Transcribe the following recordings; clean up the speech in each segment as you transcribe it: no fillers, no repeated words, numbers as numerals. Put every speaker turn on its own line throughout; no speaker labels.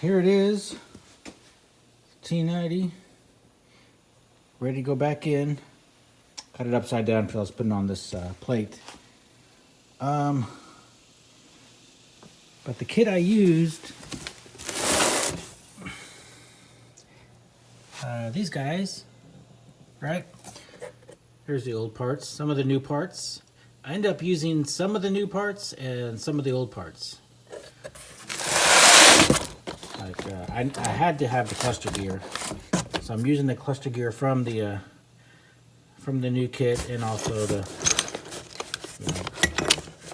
here it is, T90, ready to go back in. Cut it upside down because I was putting on this plate. But the kit I used, these guys, right? Here's the old parts, some of the new parts. I end up using some of the new parts and some of the old parts. Like I had to have the cluster gear, so I'm using the cluster gear from the new kit, and also the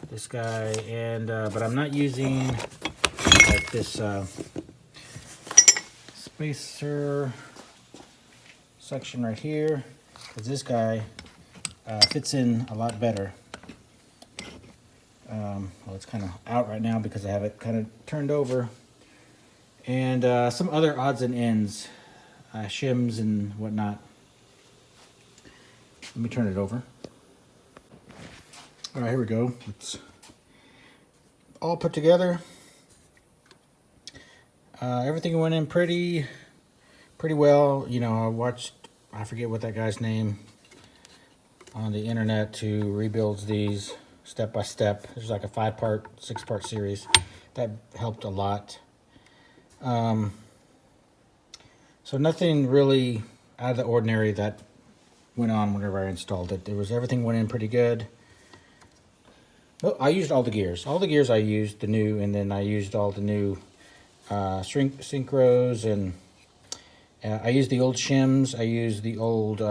this guy, and but I'm not using like this spacer section right here, because this guy fits in a lot better. Well, it's kind of out right now because I have it kind of turned over, and some other odds and ends, shims and whatnot. Let me turn it over. All right, here we go. It's all put together. Everything went in pretty well. You know, I watched, I forget what that guy's name on the internet who rebuilds these step by step. There's like a 5-part, 6-part series. That helped a lot. So nothing really out of the ordinary that went on whenever I installed it. Everything went in pretty good. Well, I used all the gears. All the gears I used, the new, and then I used all the new synchros, and I used the old shims. I used the old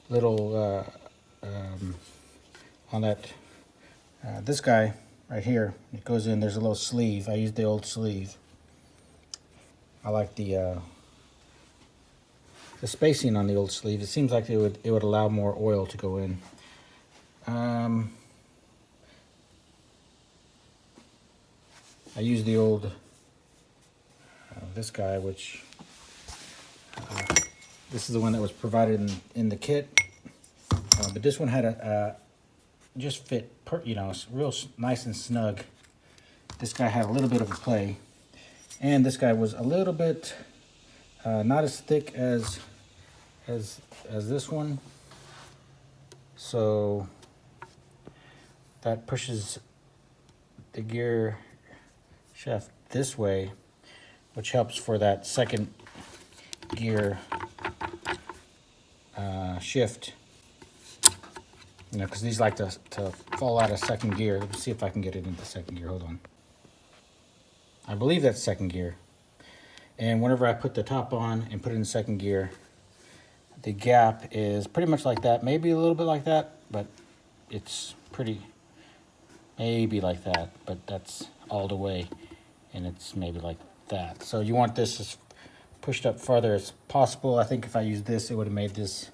little on that this guy right here. It goes in. There's a little sleeve. I used the old sleeve. I like the spacing on the old sleeve. It seems like it would allow more oil to go in. I used the old this guy, which this is the one that was provided in the kit, but this one had a just fit, you know, real nice and snug. This guy had a little bit of a play, and this guy was a little bit not as thick as this one, so that pushes the gear shaft this way, which helps for that second gear shift. You know, because these like to fall out of second gear. Let me see if I can get it into second gear. Hold on. I believe that's second gear. And whenever I put the top on and put it in second gear, the gap is pretty much like that. Maybe a little bit like that, but it's pretty, maybe like that, but that's all the way. And it's maybe like that. So you want this as pushed up farther as possible. I think if I used this, it would have made this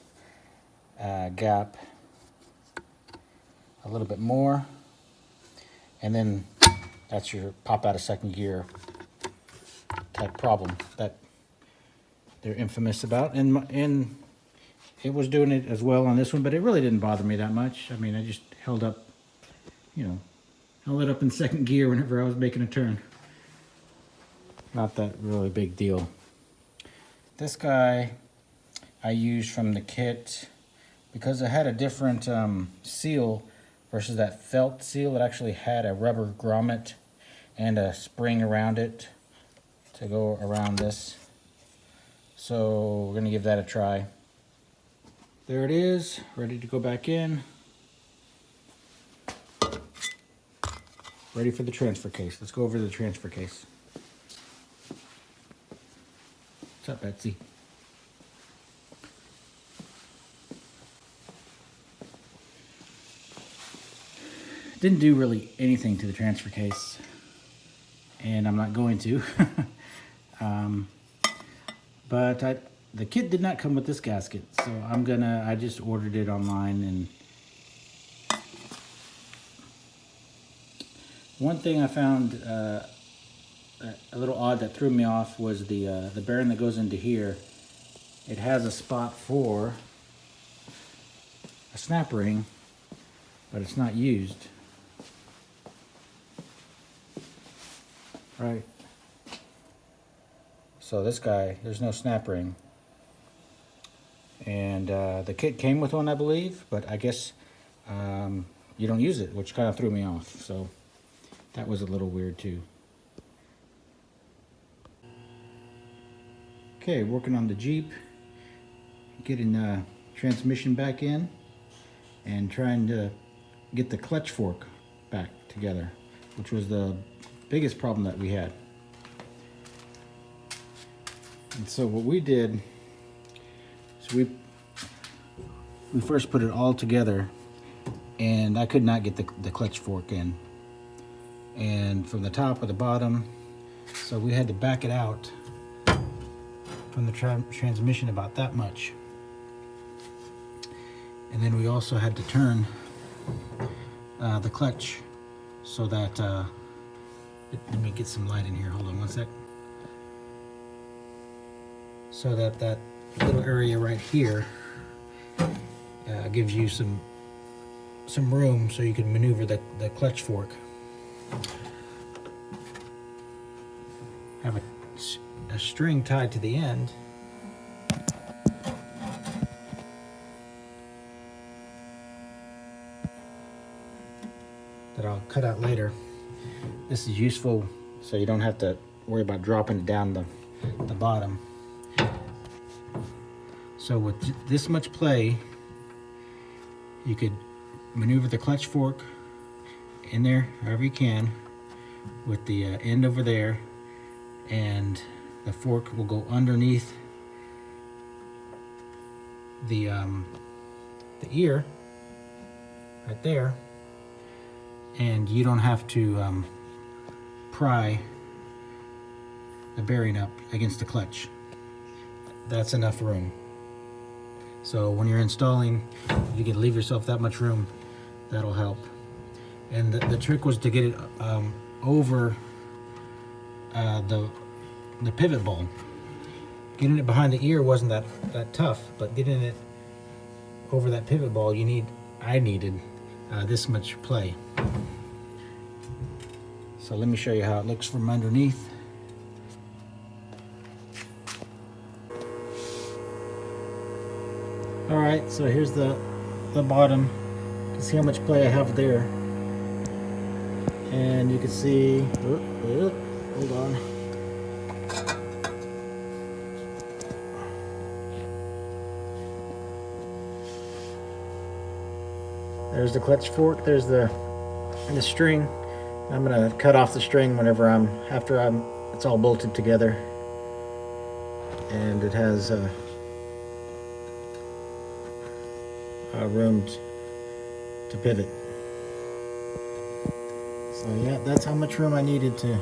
gap a little bit more. And then that's your pop out of second gear type problem that they're infamous about. And it was doing it as well on this one, but it really didn't bother me that much. I mean, I just held up, you know, held it up in second gear whenever I was making a turn. Not that really big deal. This guy I used from the kit because it had a different seal versus that felt seal. It actually had a rubber grommet and a spring around it to go around this. So we're gonna give that a try. There it is, ready to go back in. Ready for the transfer case. Let's go over the transfer case. What's up, Betsy? Didn't do really anything to the transfer case, and I'm not going to. But the kit did not come with this gasket, so I just ordered it online. And one thing I found a little odd that threw me off was the bearing that goes into here. It has a spot for a snap ring, but it's not used. Right So this guy, there's no snap ring. And the kit came with one, I believe, but I guess you don't use it, which kind of threw me off. So that was a little weird too. Okay, working on the Jeep, getting transmission back in and trying to get the clutch fork back together, which was the biggest problem that we had. And so what we did is we first put it all together, and I could not get the clutch fork in, and from the top or the bottom, so we had to back it out from the transmission about that much. And then we also had to turn the clutch so that let me get some light in here, hold on one sec, so that that little area right here gives you some room so you can maneuver the clutch fork. Have a string tied to the end that I'll cut out later. This is useful so you don't have to worry about dropping it down the bottom. So with this much play, you could maneuver the clutch fork in there however you can with the end over there, and the fork will go underneath the ear right there, and you don't have to pry the bearing up against the clutch. That's enough room. So when you're installing, if you can leave yourself that much room, that'll help. And the trick was to get it over the pivot ball. Getting it behind the ear wasn't that tough, but getting it over that pivot ball, I needed this much play. So let me show you how it looks from underneath. All right, so here's the bottom. You can see how much play I have there. And you can see, hold on. There's the clutch fork, there's the string. I'm gonna cut off the string after it's all bolted together. And it has room to pivot. So yeah, that's how much room I needed to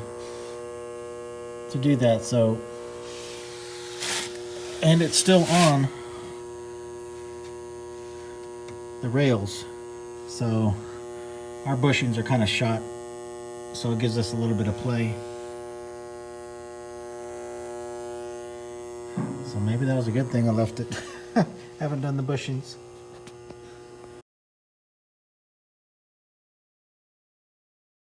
do that. So, and it's still on the rails, so our bushings are kind of shot, so it gives us a little bit of play. So maybe that was a good thing I left it. Haven't done the bushings.